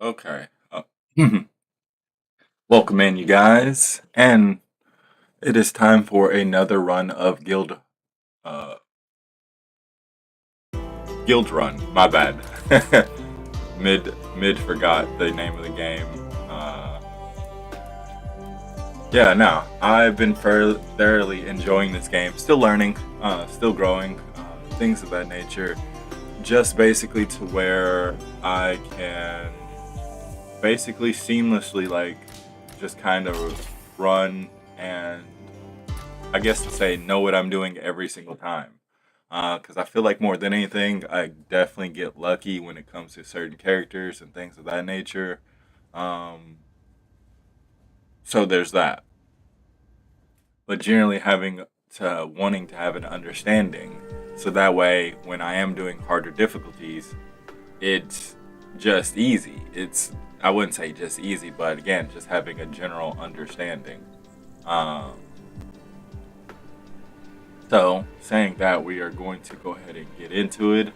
Okay. Welcome in, you guys, and it is time for another run of uh, Guild Run. My bad. mid forgot the name of the game. Uh, yeah, no, I've been thoroughly enjoying this game. Still learning, still growing, things of that nature. Just basically to where I can basically seamlessly just kind of run and I guess to say know what I'm doing every single time. Because I feel like more than anything, I definitely get lucky when it comes to certain characters and things of that nature. Um, so there's that. But generally, having to wanting to have an understanding, so that way when I am doing harder difficulties, it's just easy. I wouldn't say just easy, but again, just having a general understanding. Um, So, saying that, we are going to go ahead and get into it.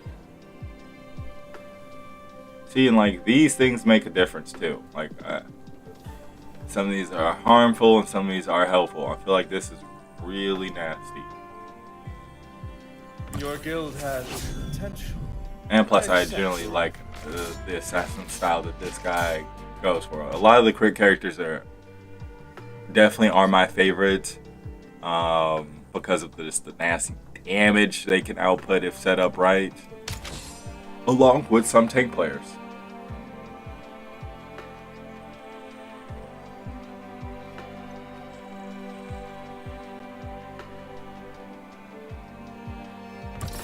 See, and like these things make a difference too. Some of these are harmful and some of these are helpful. I feel like this is really nasty. Your guild has potential. And plus, I generally like the assassin style that this guy goes for. A lot of the crit characters definitely are my favorites because of the nasty damage they can output if set up right, along with some tank players.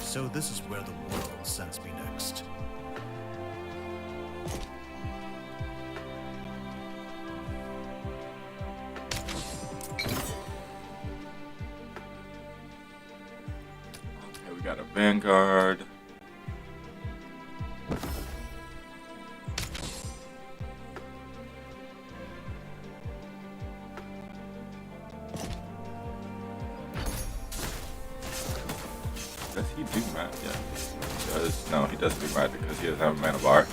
So this is where the world sends me next. Okay, we got a Vanguard. Does he do magic? Yeah, he does. No, he doesn't do magic because he doesn't have a mana bar.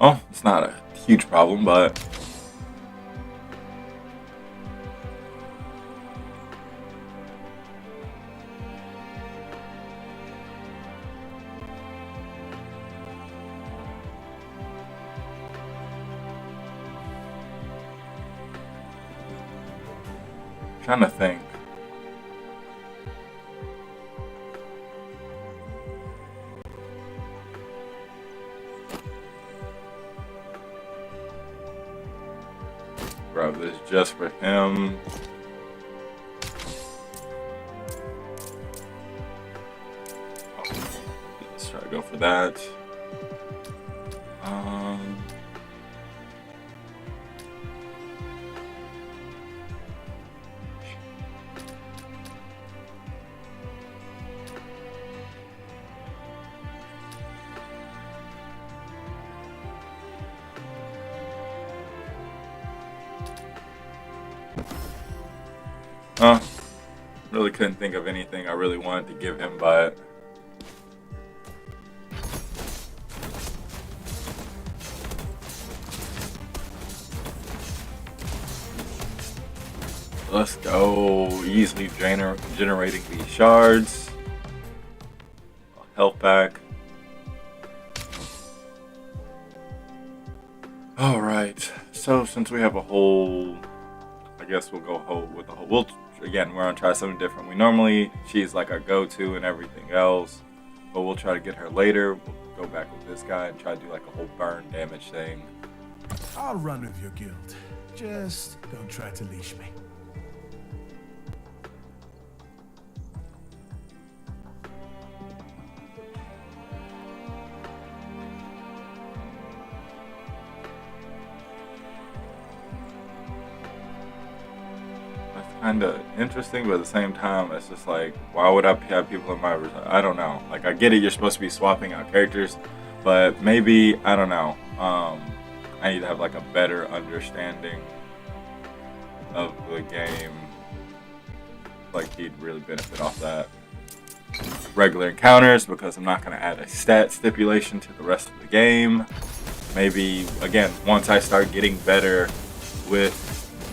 Oh, it's not a huge problem, but I'm trying to think. Grab this just for him. Oh, let's try to go for that. Um, uh, really couldn't think of anything I really wanted to give him, but let's go. Easily generating these shards. Health back. All right. So since we have a whole, I guess we'll go whole with the whole. We're gonna try something different. She's like our go-to and everything else, but we'll try to get her later. We'll go back with this guy and try to do like a whole burn damage thing. I'll run with your guild. Just don't try to leash me. Kind of interesting, but at the same time, it's just like, why would I have people in my? I don't know. Like, I get it. You're supposed to be swapping out characters, but maybe I don't know. I need to have like a better understanding of the game. Like, he'd really benefit off that. regular encounters because I'm not going to add a stat stipulation to the rest of the game. Maybe, again, once I start getting better with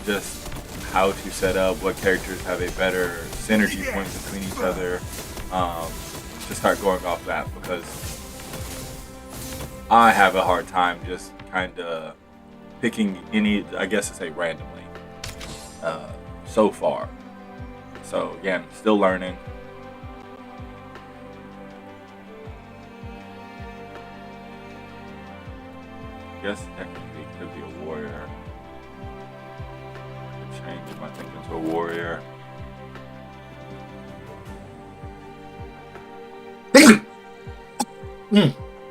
just how to set up, what characters have a better synergy point between each other, to start going off that, because I have a hard time just kind of picking any, I guess to say randomly, so far. So again, still learning. I guess technically it could be a warrior. Change him, I think, into a warrior.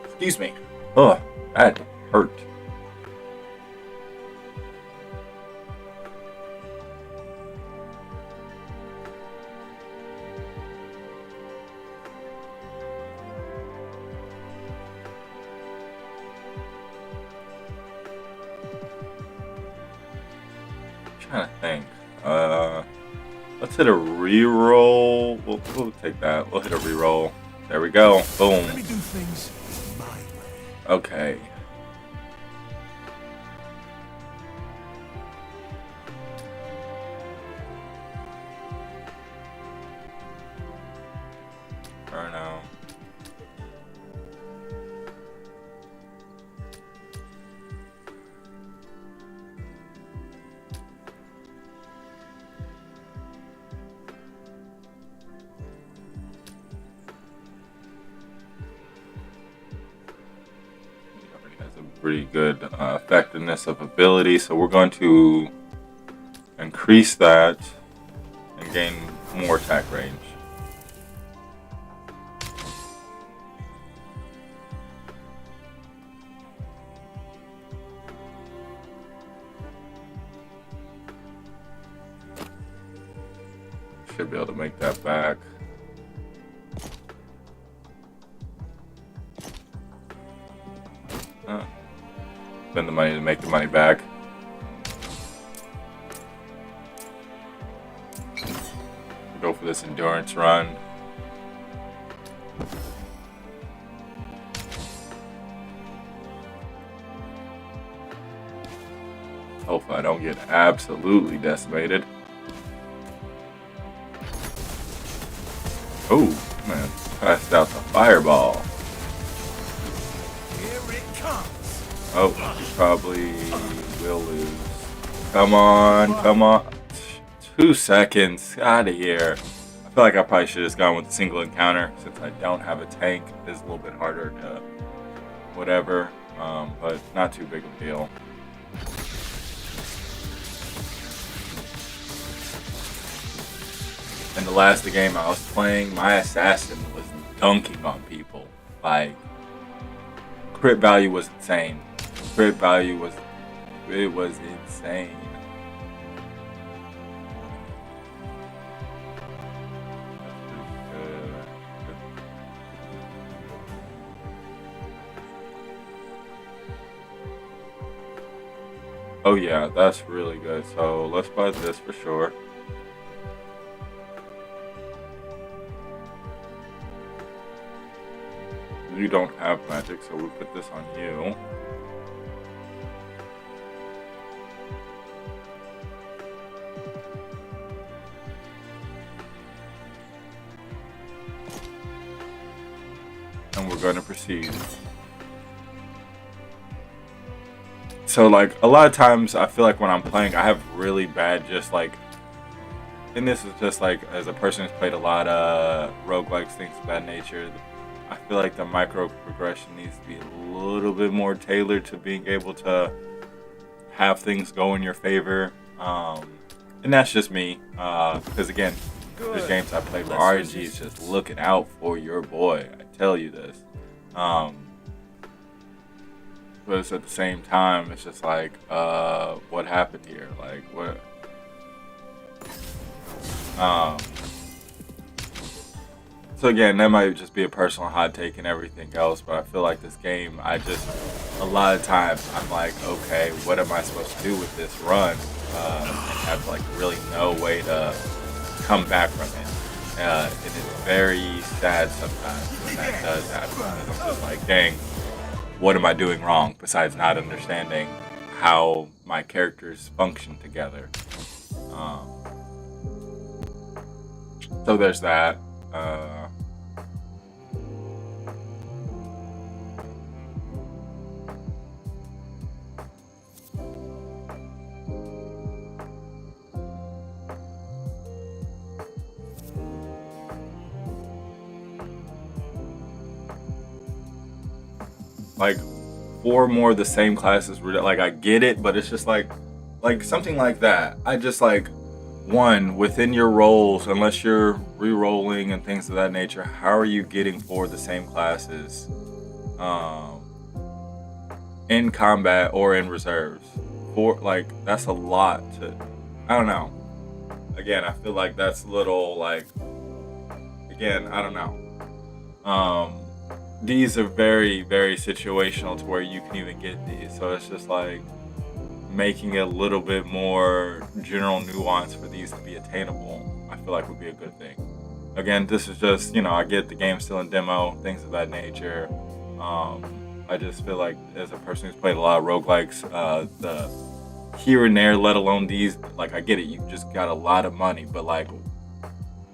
Excuse me. Oh, that hurt. Trying to think. Let's hit a reroll. We'll take that. We'll hit a reroll. There we go. Boom. Let me do things my way. Okay. Burnout. Pretty good effectiveness of ability, so we're going to increase that and gain more attack range. Should be able to make that back. Spend the money to make the money back. Go for this endurance run. Hopefully I don't get absolutely decimated. Oh, man. Passed out the fireball. Oh, he probably will lose. Come on, come on. 2 seconds. Out of here. I feel like I probably should have just gone with a single encounter since I don't have a tank. It's a little bit harder to whatever, but not too big of a deal. In the last game I was playing, my assassin was dunking on people. Like, crit value was insane. Crit value was, it was insane. Oh yeah, that's really good. So let's buy this for sure. You don't have magic, so we'll put this on you. And we're going to proceed. So like a lot of times I feel like when I'm playing I have really bad just like, and this is just like as a person who's played a lot of roguelikes, things of that nature, I feel like the micro progression needs to be a little bit more tailored to being able to have things go in your favor. And that's just me, because again, there's games I played where RNG is just looking out for your boy. I tell you this. But it's at the same time, it's just like, what happened here? Like, what? So again, that might just be a personal hot take and everything else, but I feel like this game, a lot of times, I'm like, okay, what am I supposed to do with this run? And have like really no way to come back from it. and it's very sad sometimes when that does happen. Because I'm just like, dang, what am I doing wrong besides not understanding how my characters function together? Um, so there's that. Uh, like four more of the same classes. Like I get it, but it's just like something like that. I just like one within your roles, unless you're re-rolling and things of that nature. How are you getting four of the same classes, um, in combat or in reserves? For like that's a lot to. I don't know. Again, I feel like that's a little like. Again, I don't know. These are very, very situational to where you can even get these. So it's just like making it a little bit more general nuance for these to be attainable, I feel like would be a good thing. Again, this is just, I get the game's still in demo, things of that nature. I just feel like as a person who's played a lot of roguelikes, the here and there, let alone these, like I get it, you just got a lot of money, but like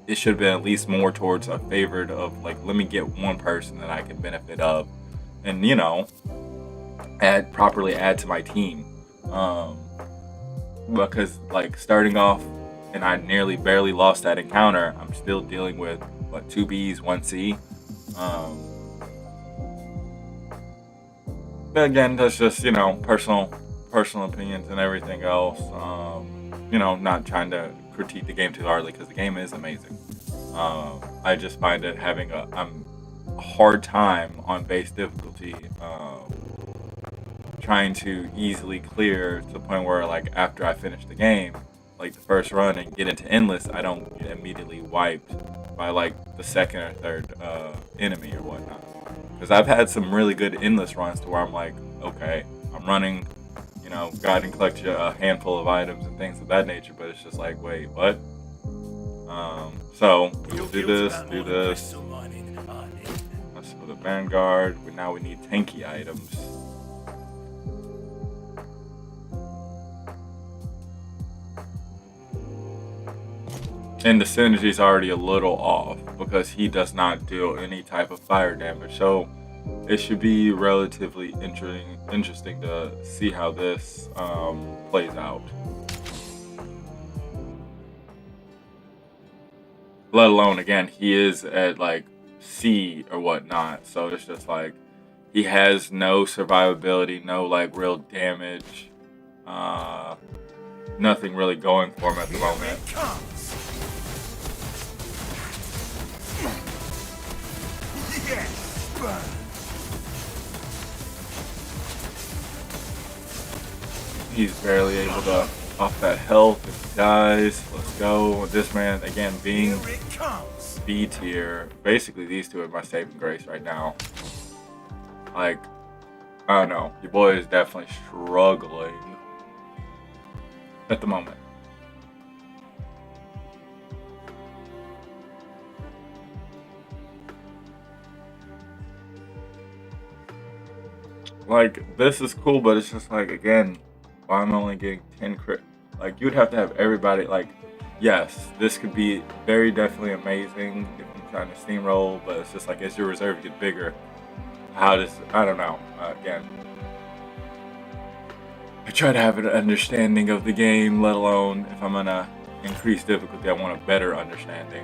it should have been at least more towards a favored of like, let me get one person that I can benefit of and, properly add to my team. Because like starting off and I nearly barely lost that encounter, I'm still dealing with what, 2 Bs, 1 C. But again, that's just, personal opinions and everything else. Not trying to critique the game too hardly because the game is amazing. I just find it having a hard time on base difficulty, trying to easily clear to the point where like after I finish the game, like the first run and get into endless, I don't get immediately wiped by like the second or third enemy or whatnot. Because I've had some really good endless runs to where I'm like, okay, I'm running, God and collect you a handful of items and things of that nature, but it's just like, wait, what? So we'll do this. That's for the Vanguard. But now we need tanky items. And the synergy's already a little off because he does not deal any type of fire damage. So it should be relatively interesting to see how this plays out. Let alone, again, he is at like C or whatnot. So it's just like he has no survivability, no like real damage. Nothing really going for him at the moment. He's barely able to off that health if he dies. Let's go. This man, again, being B tier. Basically, these two are my saving grace right now. Like, I don't know. Your boy is definitely struggling at the moment. Like, this is cool, but it's just like, again, why am I only getting 10 crit? Like, you'd have to have everybody, like, yes, this could be very definitely amazing if I'm trying to steamroll, but it's just like, as your reserve get bigger, how does, I don't know, again. I try to have an understanding of the game, let alone if I'm gonna increase difficulty, I want a better understanding.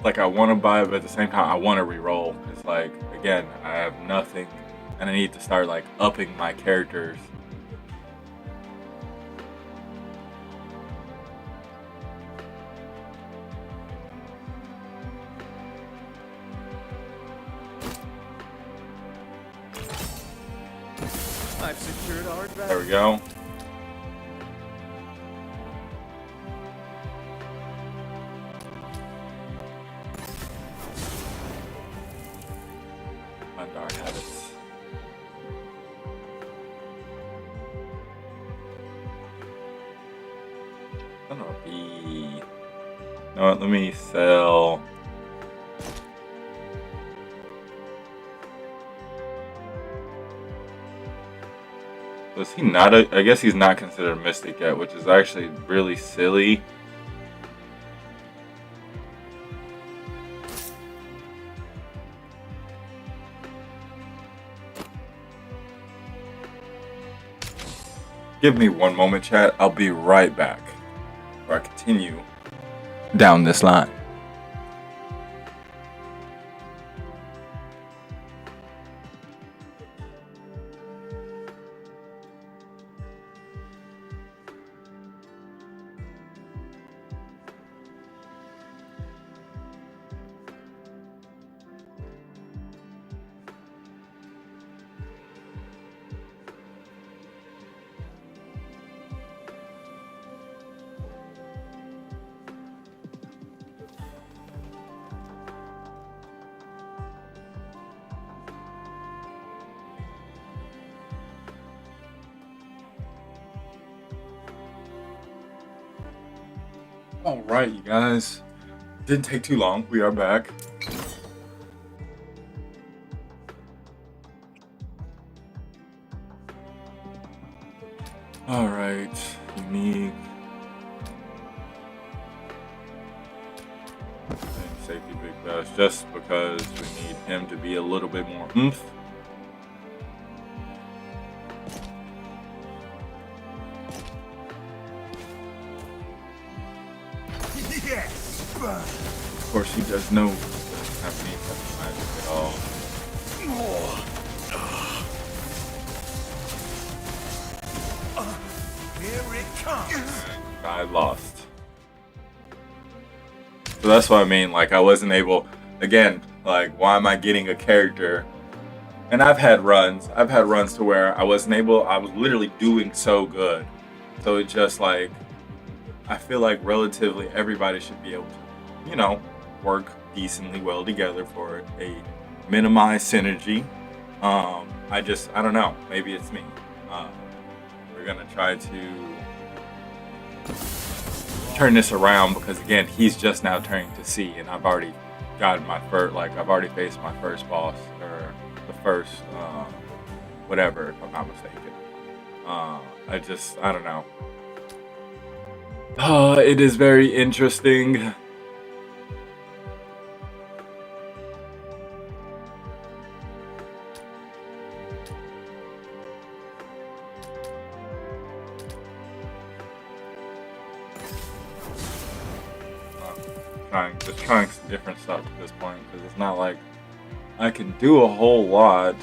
Like I want to buy it, but at the same time I want to re-roll. It's like, again, I have nothing and I need to start like upping my characters. I've secured our advantage. There we go. Find our habits. Son of a bee. You know what? Let me sell. Was he not I guess he's not considered a mystic yet, which is actually really silly. Give me one moment, chat. I'll be right back. Or I continue down this line. All right, you guys. Didn't take too long. We are back. All right, unique. And safety big bash, just because we need him to be a little bit more oomph. Of course, he does know doesn't have any type of magic at all. Here it comes. I lost. So that's what I mean. Like, I wasn't able. Again, like, why am I getting a character? And I've had runs to where I wasn't able. I was literally doing so good. So it just like, I feel like relatively everybody should be able to, you know, work decently well together for a minimized synergy. I don't know. Maybe it's me. We're gonna try to turn this around because again, he's just now turning to C, and I've already gotten my first. Like I've already faced my first boss or the first whatever, if I'm not mistaken. I don't know. It is very interesting. Just trying some different stuff at this point because it's not like I can do a whole lot.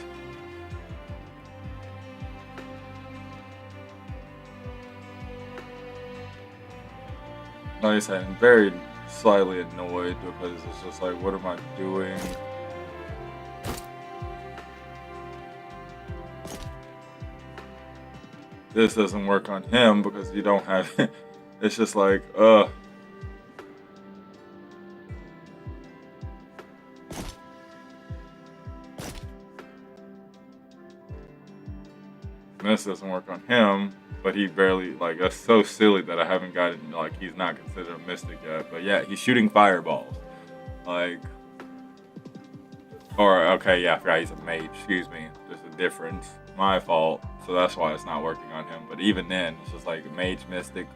Like I said, I'm very slightly annoyed because it's just like, what am I doing? This doesn't work on him because you don't have. It's just like, This doesn't work on him, but he barely, like, that's so silly that I haven't gotten, like, he's not considered a mystic yet. But yeah, he's shooting fireballs. Like, or, okay, yeah, I forgot he's a mage, excuse me. There's a difference. My fault. So that's why it's not working on him. But even then, it's just like mage, mystic.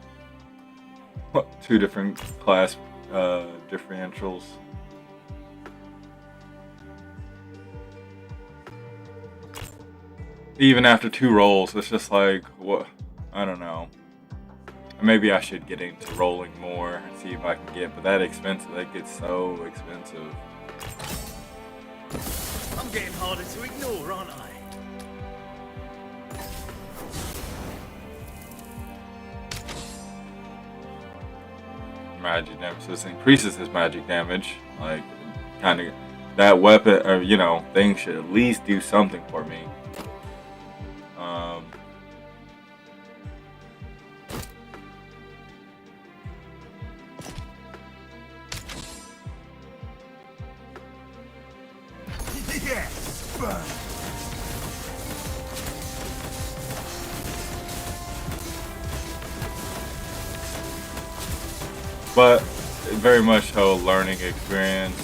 Two different class differentials. Even after 2 rolls, it's just like, what? I don't know. Maybe I should get into rolling more and see if I can get, but that expensive, that gets so expensive. I'm getting harder to ignore, aren't I? Magic damage. So this increases his magic damage. Like, kind of, that weapon, or, you know, thing should at least do something for me. Burn. But very much so learning experience.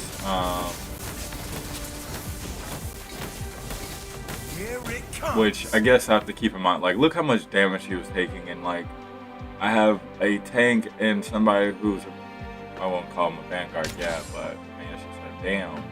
Here it comes. Which I guess I have to keep in mind. Like, look how much damage he was taking, and like, I have a tank and somebody who's, I won't call him a vanguard yet, but I mean, it's just a damn.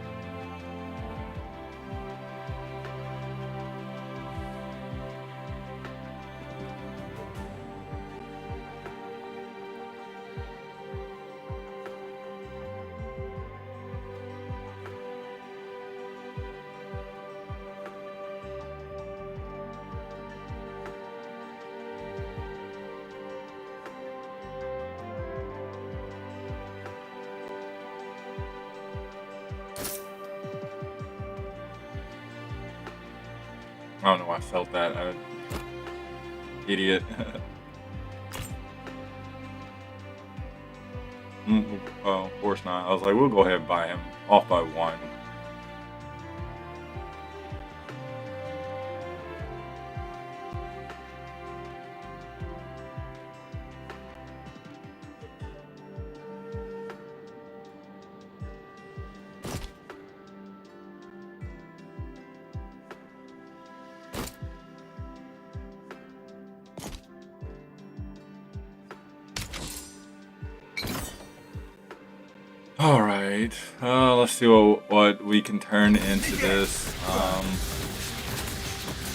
I don't know why I felt that. I'm an idiot. Oh, of course not. I was like, we'll go ahead and buy him off by one. All right, let's see what we can turn into this.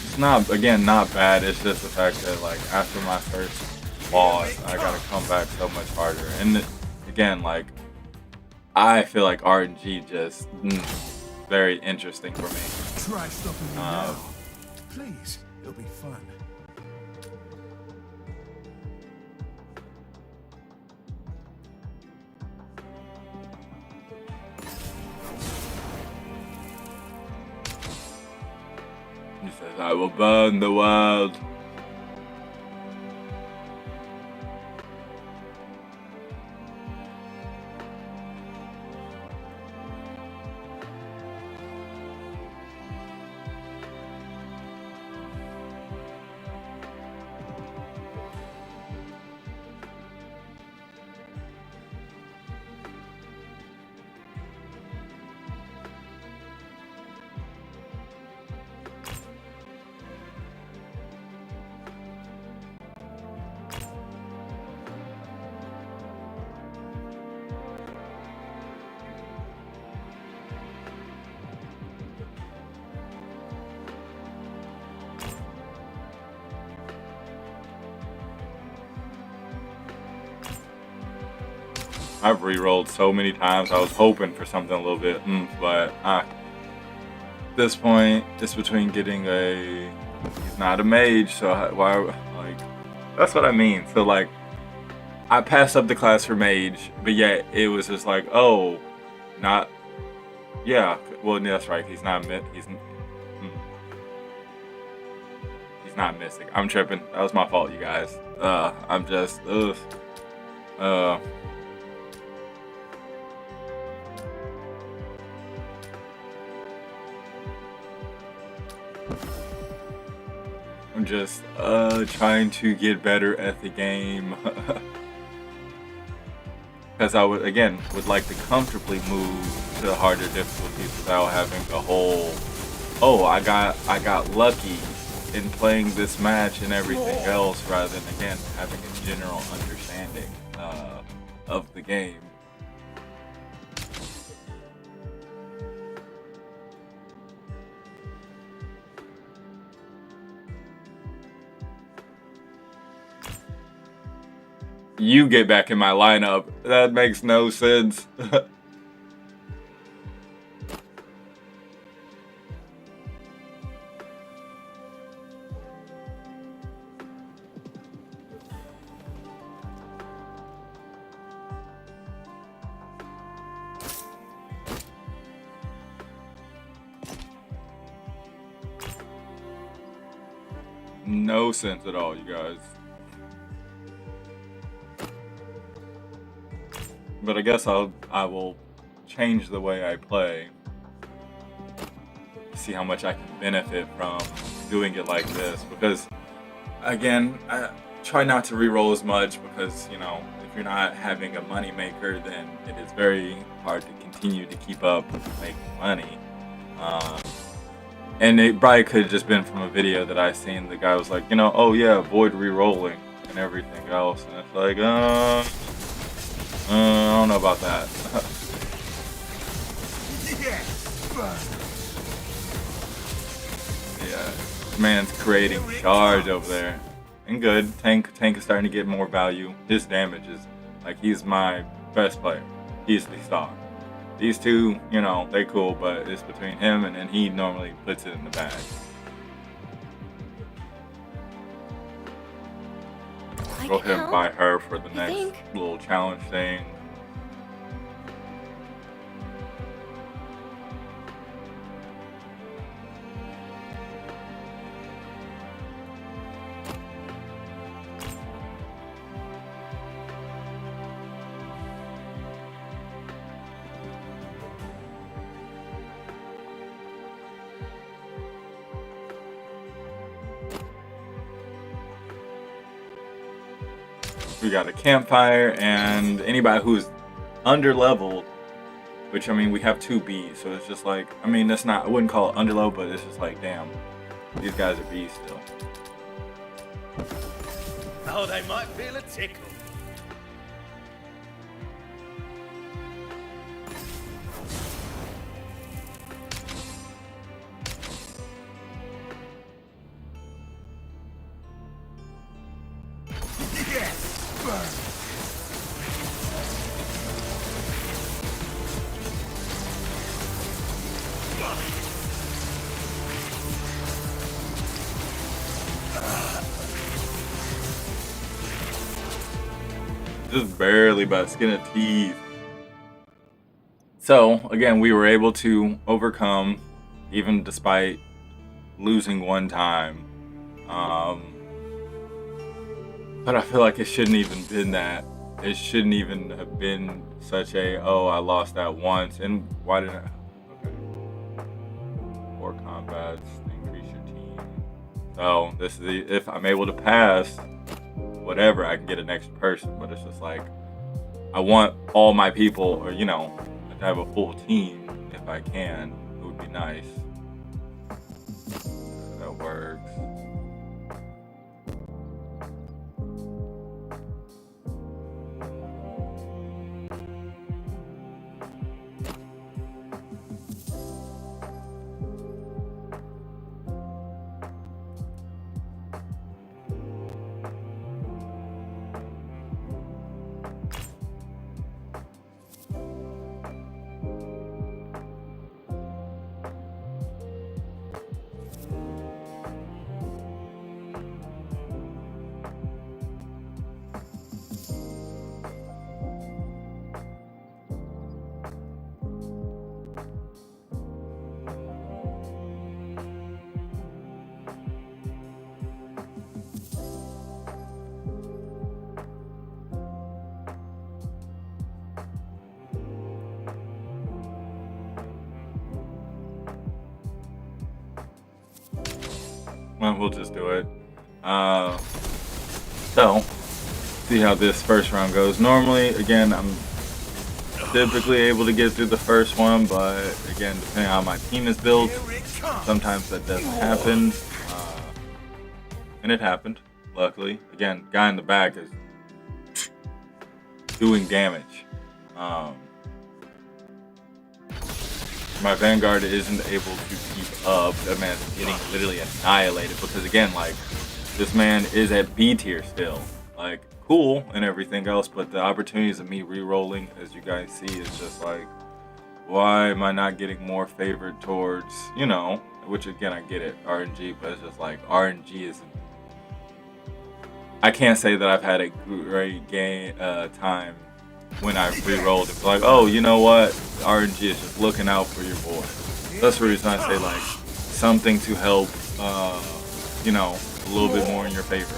It's not, again, not bad. It's just the fact that, like, after my first boss, I gotta come back so much harder. And again, like, I feel like RNG just very interesting for me. Try stopping me now. Please, it'll be fun. He says, "I will burn the world." I've re-rolled so many times. I was hoping for something a little bit, but at this point, it's between getting a. He's not a mage, so why? Like, that's what I mean. So like, I passed up the class for mage, but yet it was just like, oh, not. Yeah, well, that's right. He's not he's not mystic. I'm tripping. That was my fault, you guys. I'm just I'm just trying to get better at the game. Because I would like to comfortably move to harder difficulties without having the whole, oh, I got lucky in playing this match and everything else, rather than again having a general understanding of the game. You get back in my lineup. That makes no sense. No sense at all, you guys. But I guess I will change the way I play. see how much I can benefit from doing it like this, because again, I try not to re-roll as much, because you know, if you're not having a money maker, then it is very hard to continue to keep up making money. And it probably could have just been from a video that I seen. The guy was like, you know, oh yeah, avoid re-rolling and everything else, and it's like, I don't know about that. Yeah, this man's creating charge over there. And good. Tank is starting to get more value. His damage is like, he's my best player. He's the star. These two, you know, they cool, but it's between him and then he normally puts it in the bag. Go ahead and buy her for the next little challenge thing. We got a campfire, and anybody who's under leveled, which I mean, we have 2 Bs, so it's just like, I mean, that's not, I wouldn't call it under leveled, but it's just like, damn, these guys are Bs still. Oh, they might feel a tickle. Just barely by the skin of teeth. So again, we were able to overcome, even despite losing one time. But I feel like it shouldn't even been that. It shouldn't even have been such a, oh, I lost that once, and why did I? Okay. 4 combats, increase your team. So this is the, if I'm able to pass whatever, I can get an extra person, but it's just like, I want all my people, or you know, to have a full team if I can. It would be nice. That works. Well, we'll just do it. So, see how this first round goes. Normally, again, I'm typically able to get through the first one, but again, depending on how my team is built, sometimes that doesn't happen. And it happened, luckily. Again, guy in the back is doing damage. My Vanguard isn't able to keep up. That man's getting literally annihilated because, again, like, this man is at B tier still. Like, cool and everything else, but the opportunities of me re-rolling, as you guys see, is just like, why am I not getting more favored towards, you know, which again, I get it, RNG, but it's just like, RNG is, I can't say that I've had a great game time when I re-rolled. It's like, oh, you know what, RNG is just looking out for your boy. That's the reason I say, like, something to help, you know, a little bit more in your favor.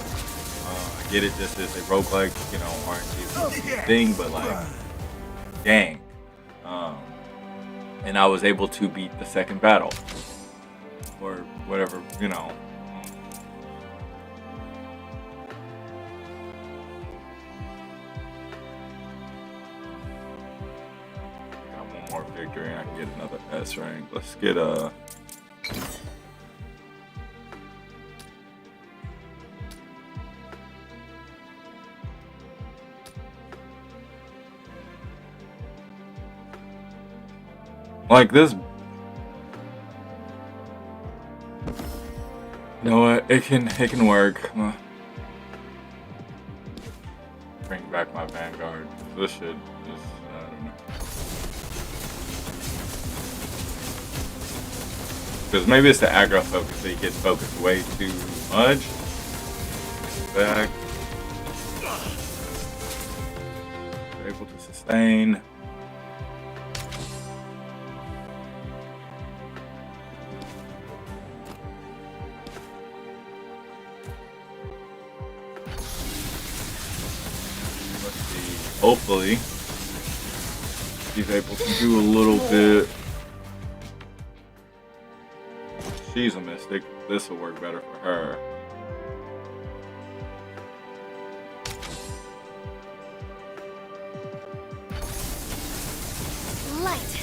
I get it, this is a roguelike, you know, RNG is a thing, but like, dang. And I was able to beat the second battle. or whatever, you know. Got one more victory and I can get another S rank. Let's get a. Like this. You know what? It can work. Bring back my Vanguard. This should just I don't know. Because maybe it's the aggro focus that he gets focused way too much. Back. Able to sustain. Hopefully, she's able to do a little bit. She's a mystic. This will work better for her. Light.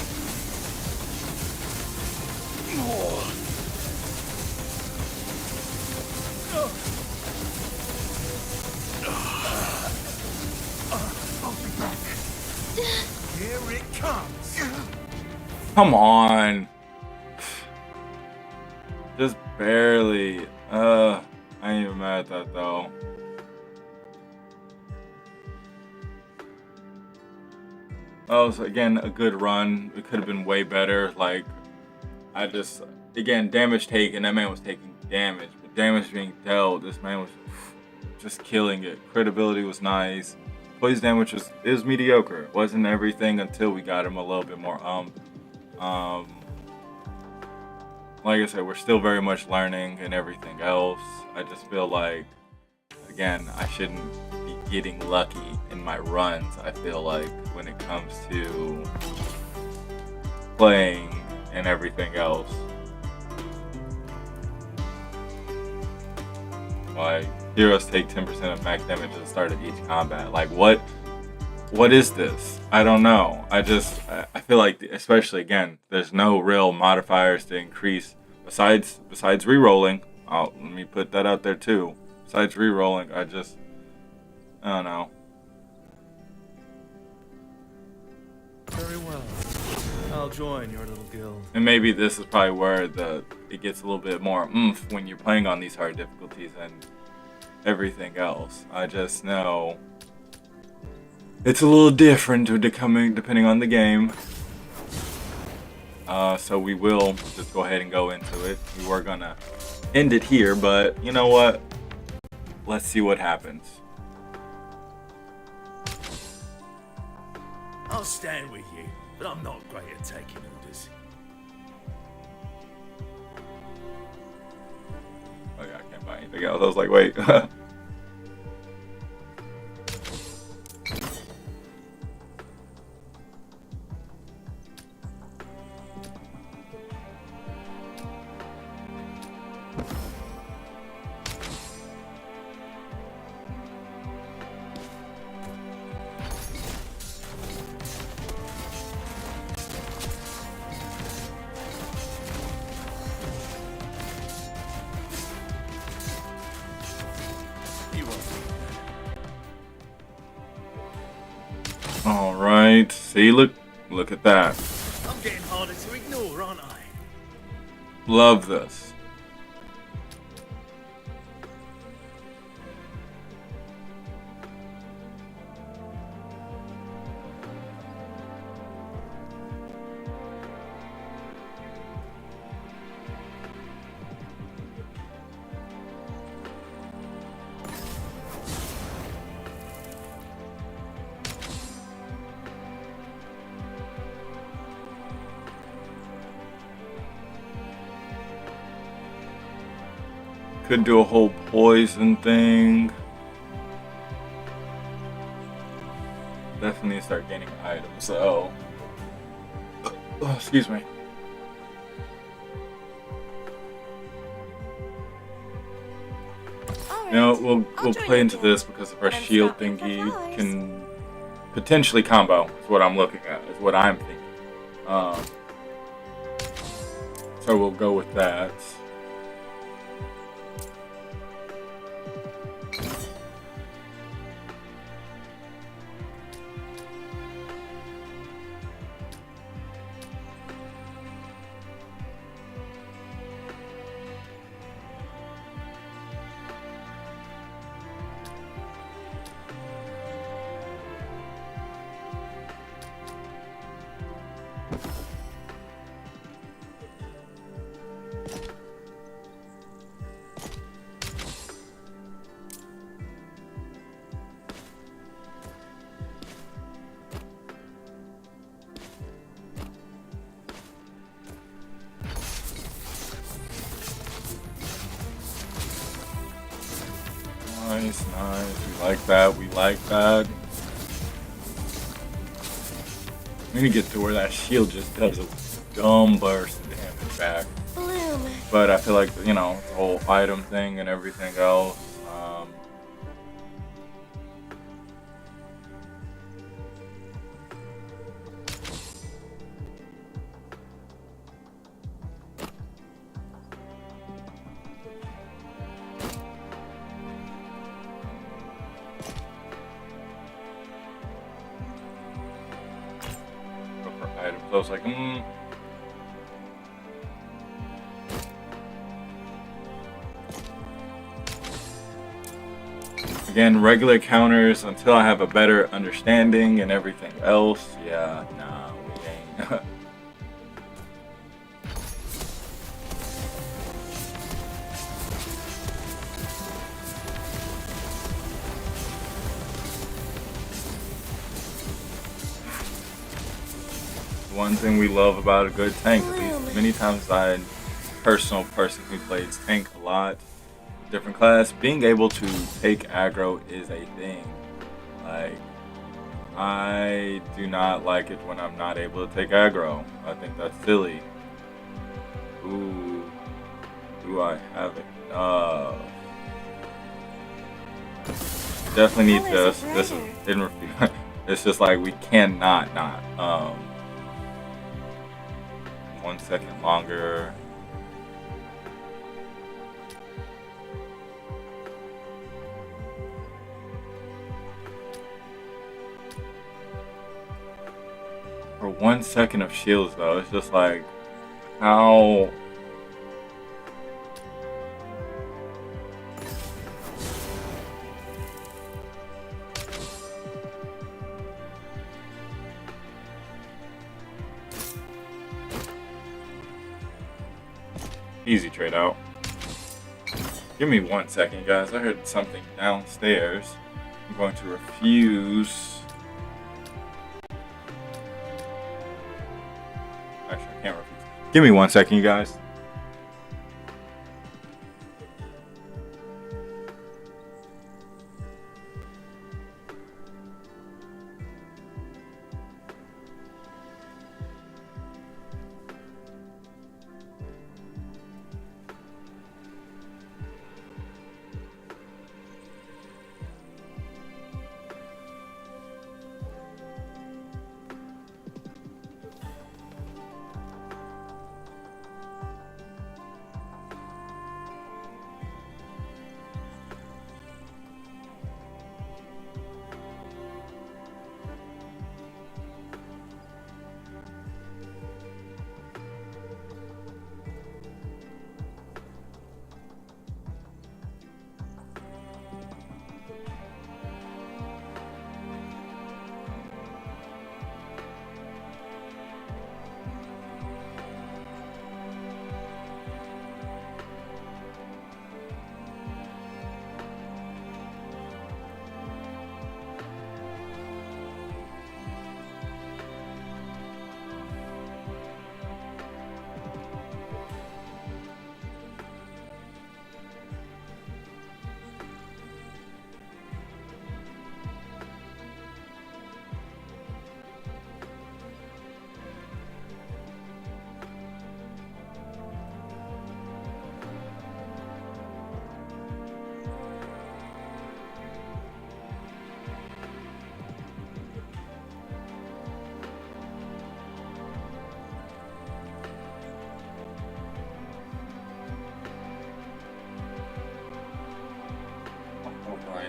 Here it comes. Come on. Just barely. I ain't even mad at that though. That was again a good run. It could have been way better. Like I just again damage taken. That man was taking damage, but damage being dealt. This man was just killing it. Credibility was nice. Poison damage is mediocre. It wasn't everything until we got him a little bit more like I said, we're still very much learning and everything else. I just feel like again, I shouldn't be getting lucky in my runs. I feel like when it comes to playing and everything else. Like heroes take 10% of max damage at the start of each combat. Like what is this? I don't know. I feel like, especially again, there's no real modifiers to increase besides re-rolling. Let me put that out there too. Besides re-rolling, I don't know. Very well. I'll join your little guild. And maybe this is probably where it gets a little bit more oomph when you're playing on these hard difficulties and everything else. I just know it's a little different depending on the game. So we will just go ahead and go into it. We were gonna end it here, but you know what? Let's see what happens. I'll stand with you, but I'm not great at taking orders. Oh yeah, I can't buy anything else. I was like, wait. All right. See, look at that. I'm getting harder to ignore, aren't I? Love this. Could do a whole poison thing. Definitely need to start gaining items, so. Oh, excuse me. You know, Great. we'll I'll join play your into guild, this because of our but I'm shield scouting for thingy flowers. can potentially combo. Is what I'm looking at. Is what I'm thinking. So we'll go with that. Nice, nice. We like that. We like that. We need to get to where that shield just does a dumb burst of damage back. Bloom. But I feel like, you know, the whole item thing and everything else. Go for items. I was like, Again, regular counters until I have a better understanding and everything else. Yeah, nah, we ain't. One thing we love about a good tank, at least many times I, personal person who plays tank a lot, different class, being able to take aggro is a thing. Like, I do not like it when I'm not able to take aggro. I think that's silly. Ooh, do I have it? Definitely need this. This is in review. It's just like we cannot not. 1 second longer. For 1 second of shields though, it's just like how. Easy trade out. Give me 1 second, guys. I heard something downstairs. I'm going to refuse. Actually, I can't refuse. Give me 1 second, you guys.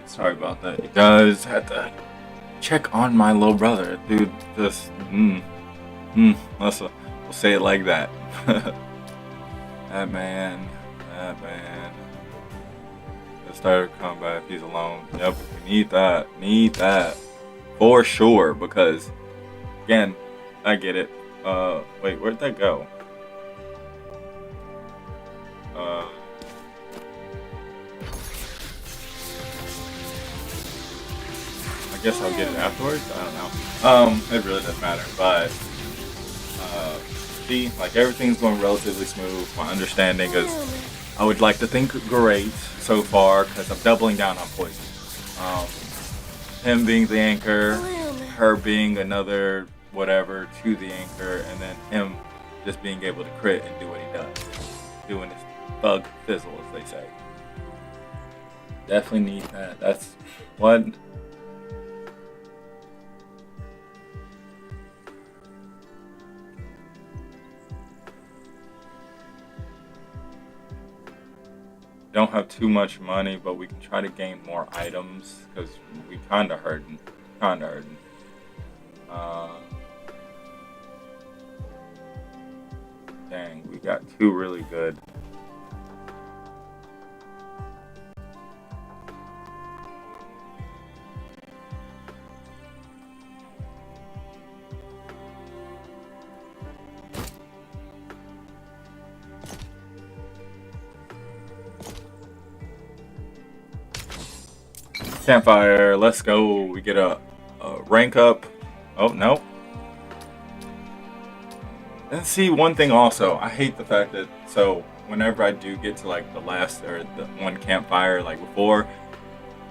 Alright, sorry about that. He does have to check on my little brother. Dude, just, we'll say it like that. That man. The start of combat, if he's alone. Yep, we need that. For sure, because, again, I get it. Wait, where'd that go? I guess I'll get it afterwards. I don't know. It really doesn't matter. But see, like everything's going relatively smooth. My understanding is, I would like to think great so far because I'm doubling down on poison. Him being the anchor, her being another whatever to the anchor, and then him just being able to crit and do what he does, doing his thug fizzle, as they say. Definitely need that. That's what. Don't have too much money, but we can try to gain more items because we kinda hurting. Dang, we got two really good. Campfire, let's go. We get a rank up. Oh, no. And see, one thing also, I hate the fact that, so whenever I do get to like the last or the one campfire like before,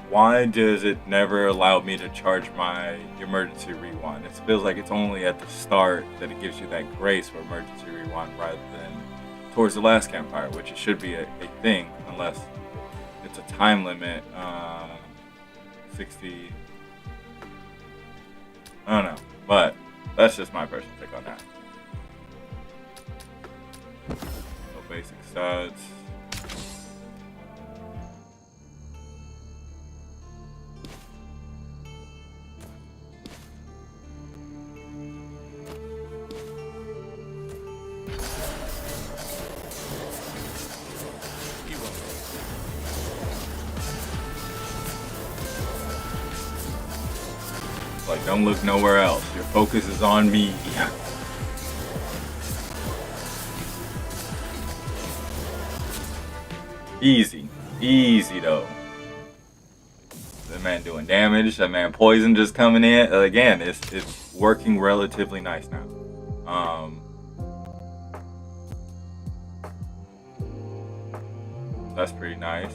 why does it never allow me to charge my emergency rewind? It feels like it's only at the start that it gives you that grace for emergency rewind rather than towards the last campfire, which it should be a thing unless it's a time limit. 60. I don't know, but that's just my personal take on that. No basic stats. Like, don't look nowhere else. Your focus is on me. Easy though. That man doing damage. That man poison just coming in. Again, it's working relatively nice now. That's pretty nice.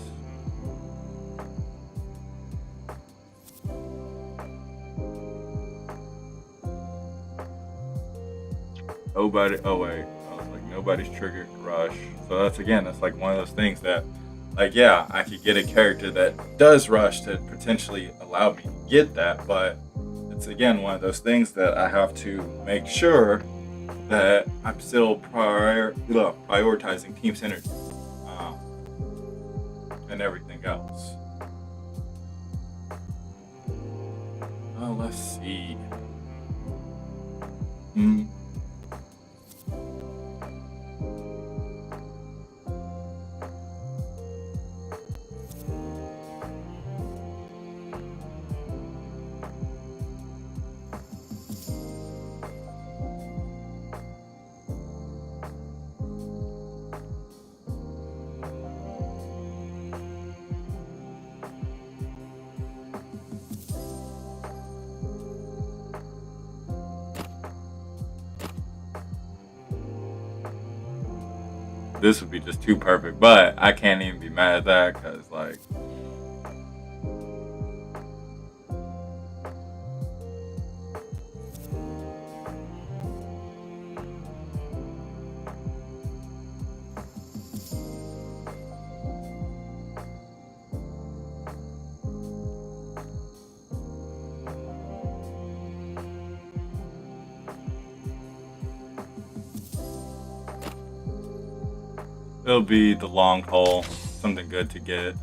Nobody. Oh wait, I was like nobody's triggered rush. So that's like one of those things that, like, yeah, I could get a character that does rush to potentially allow me to get that, but it's again one of those things that I have to make sure that I'm still prioritizing team synergy and everything else. Oh, let's see. This would be just too perfect, but I can't even be mad at that because, like, it'll be the long haul, something good to get.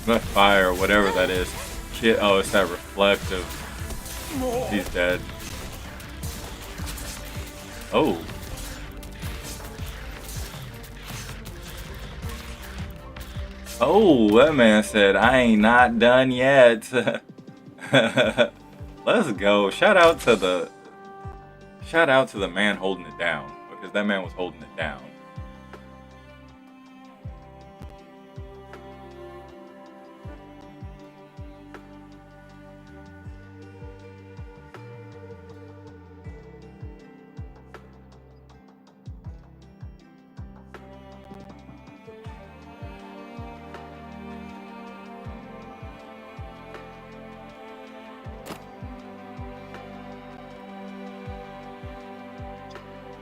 That fire, whatever that is. Shit, oh, it's that reflective. He's dead. Oh. Oh, that man said, I ain't not done yet. Let's go. Shout out to the man holding it down, because that man was holding it down.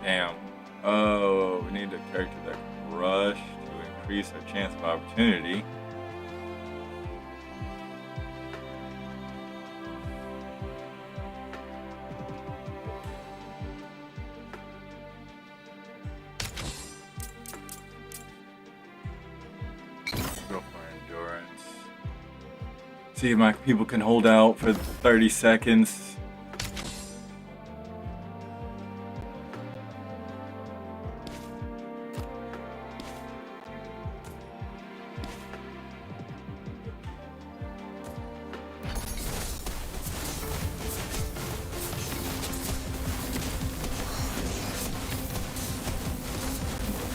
Damn. Oh, we need a character that can rush to increase our chance of opportunity. Go for endurance. See if my people can hold out for 30 seconds.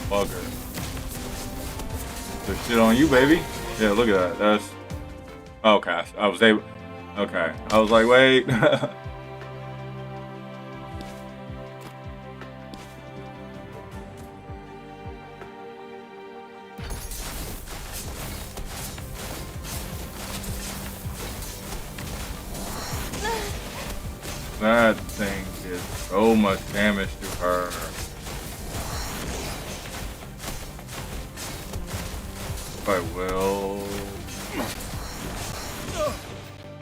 Bugger. There's shit on you, baby. Yeah, look at that. That's okay. I was able. Okay, I was like, wait. That thing did so much damage to her. I will.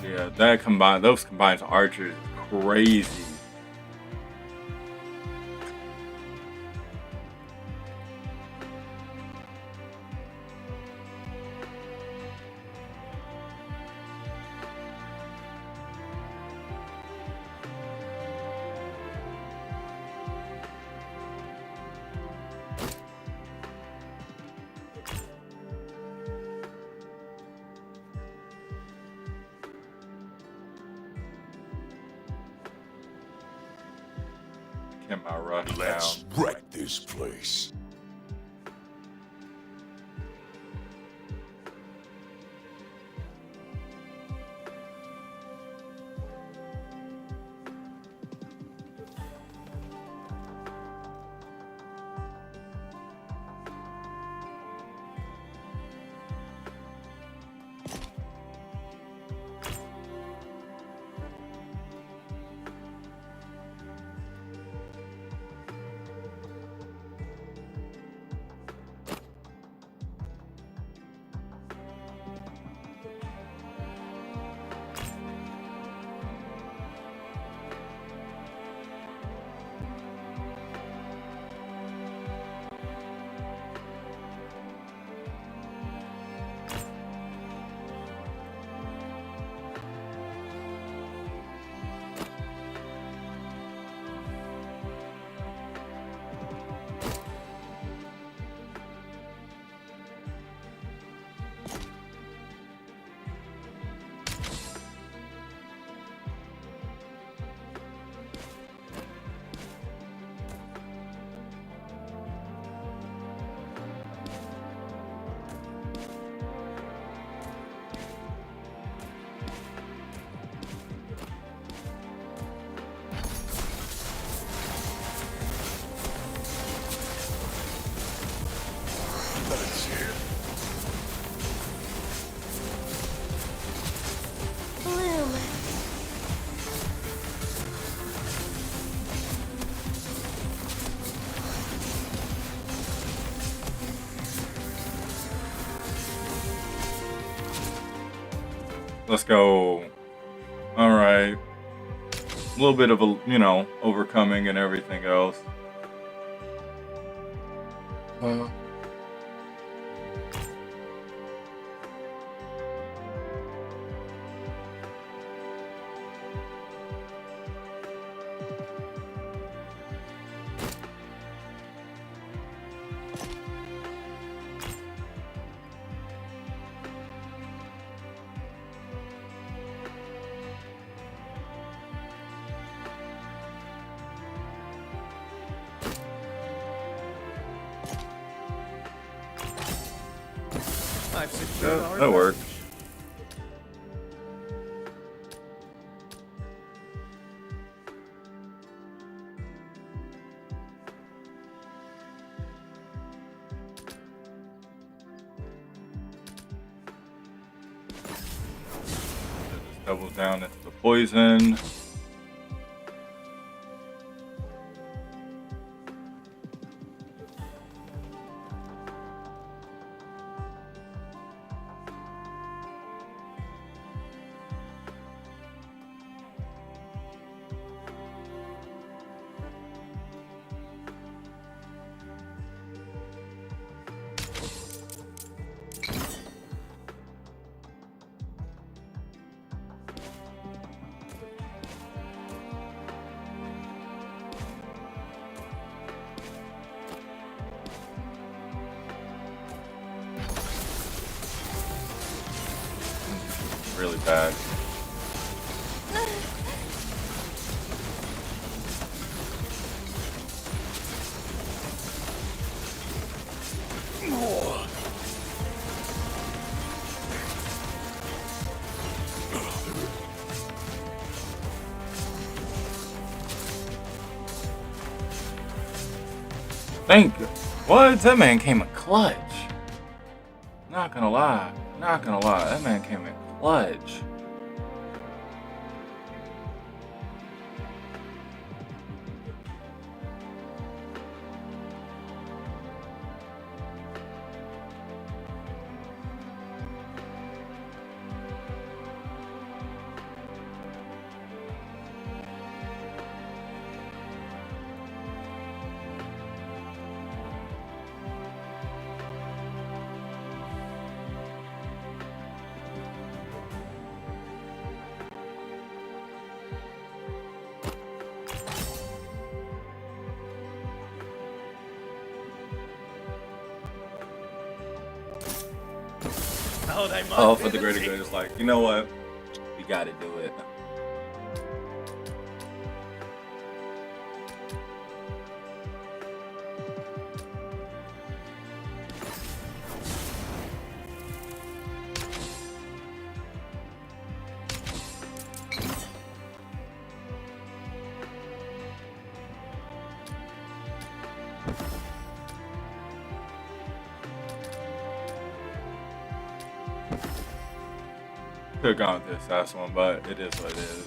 Yeah, that combined, those combined archers, crazy. Get my rush Let's down. wreck this place. That's it. Bloom. Let's go. All right. A little bit of a, overcoming and everything else. I've secured our That worked. advantage. Just double down into the poison. Really bad. Thank you. What? That man came in clutch. Not gonna lie. Not gonna lie. That man came in clutch. Oh, for the greater good, it's like, you know what? We gotta do it. Could have gone with this last one, but it is what it is.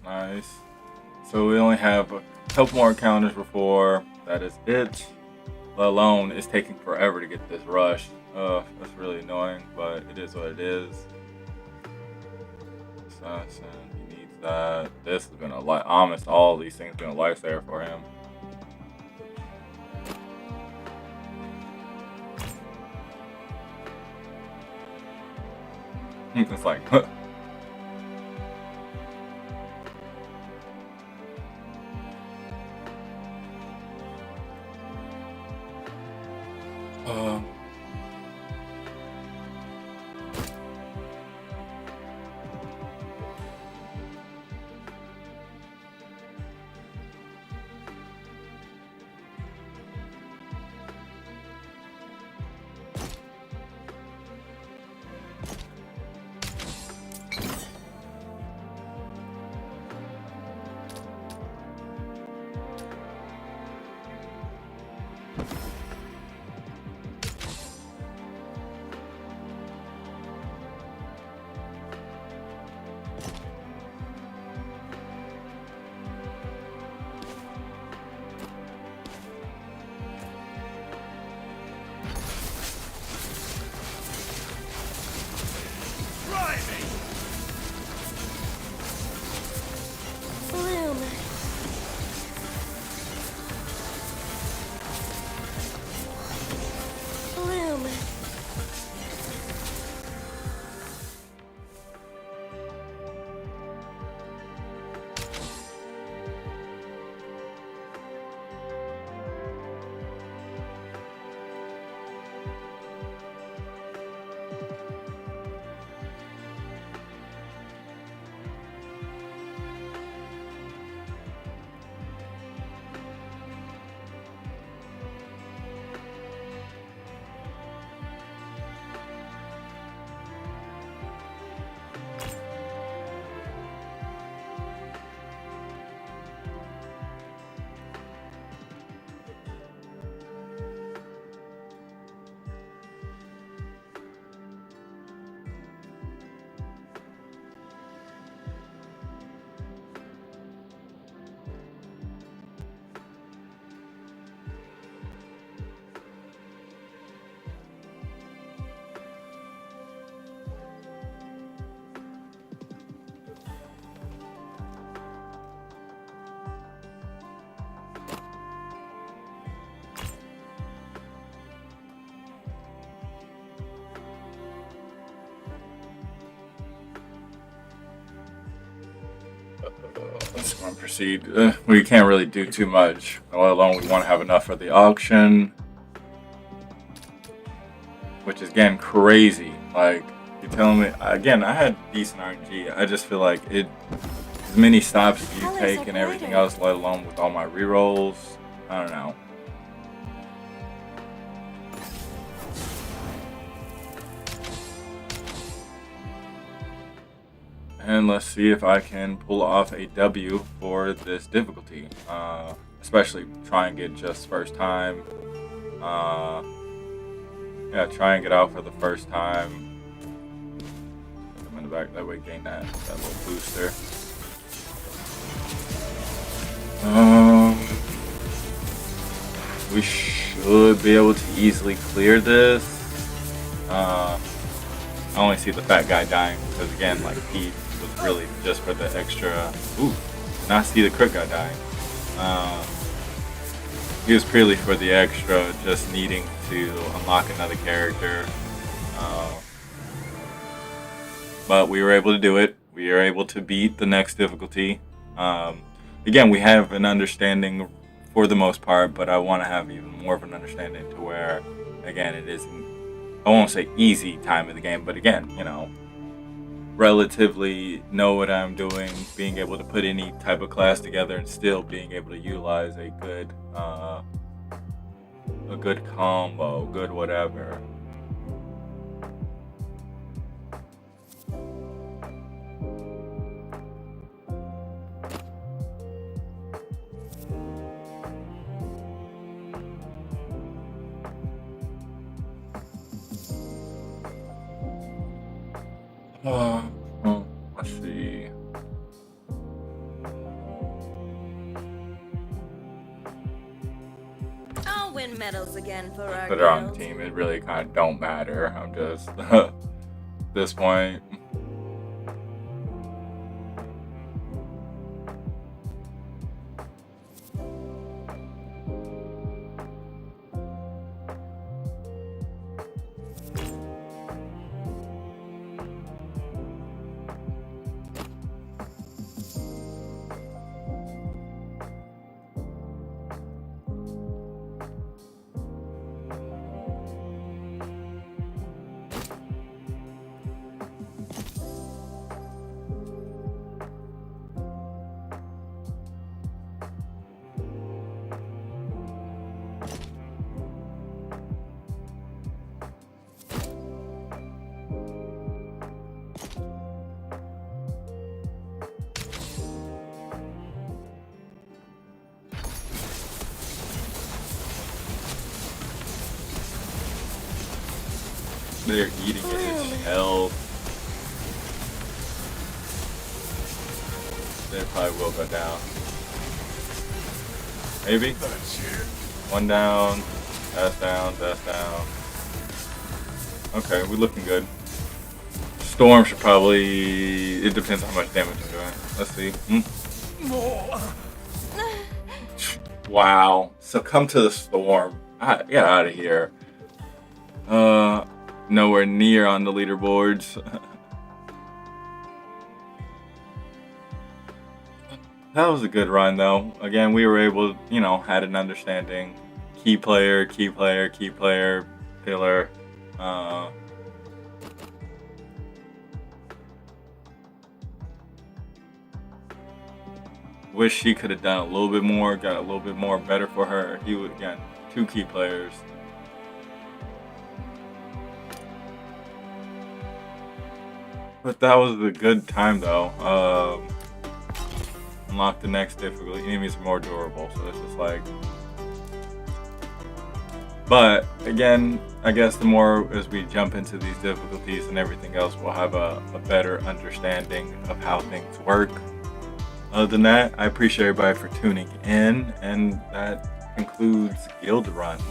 Nice. So we only have a couple more encounters before that is it. Let alone it's taking forever to get this rush. That's really annoying, but it is what it is. Assassin, he needs that. This has been a life. Almost all these things been a lifesaver for him. It's like. So I'm proceed. We can't really do too much, let alone we want to have enough for the auction, which is getting crazy. Like, you're telling me again, I had decent RNG. I just feel like it, as many stops as you take and everything else, let alone with all my rerolls. I don't know. And let's see if I can pull off a W for this difficulty. Especially try and get just first time. Yeah, try and get out for the first time. Put them in the back, that way gain that little booster. We should be able to easily clear this. I only see the fat guy dying because, again, like, he was really just for the extra. Ooh, not see the crit guy dying. He was purely for the extra, just needing to unlock another character. But we were able to do it. We were able to beat the next difficulty. Again, we have an understanding for the most part, but I want to have even more of an understanding to where, again, it isn't, I won't say easy time of the game, but again, you know, relatively know what I'm doing, being able to put any type of class together and still being able to utilize a good combo, good whatever. Let's see. I'll win medals again for our Put her on the guild. team. It really kind of don't matter. I'm just at this point. They're eating it as hell. They probably will go down. Maybe? One down. That's down. That's down. Okay, we're looking good. Storm should probably... It depends on how much damage I'm doing. Let's see. Wow. Succumb to the storm. Get out of here. Nowhere near on the leaderboards. That was a good run, though. Again, we were able, you know, had an understanding. Key player, pillar. Wish she could have done a little bit more, got a little bit more better for her. He would, again, 2 key players. But that was a good time, though. Unlock the next difficulty. Enemies are more durable, so it's just like... But, again, I guess the more as we jump into these difficulties and everything else, we'll have a better understanding of how things work. Other than that, I appreciate everybody for tuning in, and that concludes Guild Runs.